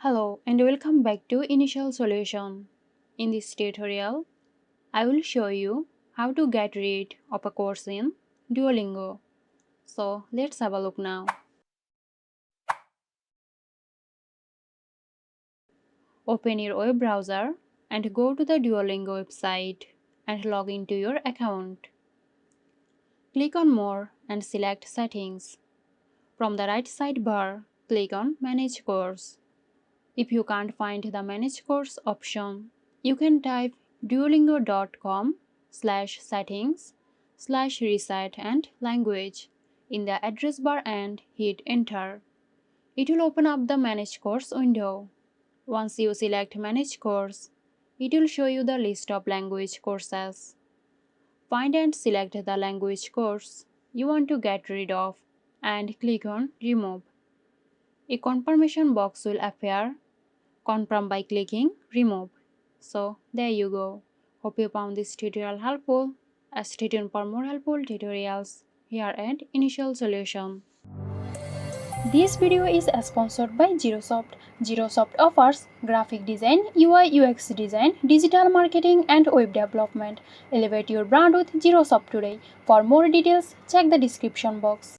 Hello and welcome back to Initial Solution. In this tutorial, I will show you how to get rid of a course in Duolingo. So let's have a look now. Open your web browser and go to the Duolingo website and log into your account. Click on More and select Settings. From the right sidebar, click on Manage Course. If you can't find the Manage Course option, you can type duolingo.com/settings/reset and language in the address bar and hit enter. It will open up the Manage Course window. Once you select Manage Course, it will show you the list of language courses. Find and select the language course you want to get rid of and click on Remove. A confirmation box will appear. Confirm by clicking Remove. So there you go. Hope you found this tutorial helpful. Stay tuned for more helpful tutorials here at Initial Solution. This video is sponsored by Girosoft. Girosoft offers graphic design, UI UX design, digital marketing and web development. Elevate your brand with Girosoft today. For more details, check the description box.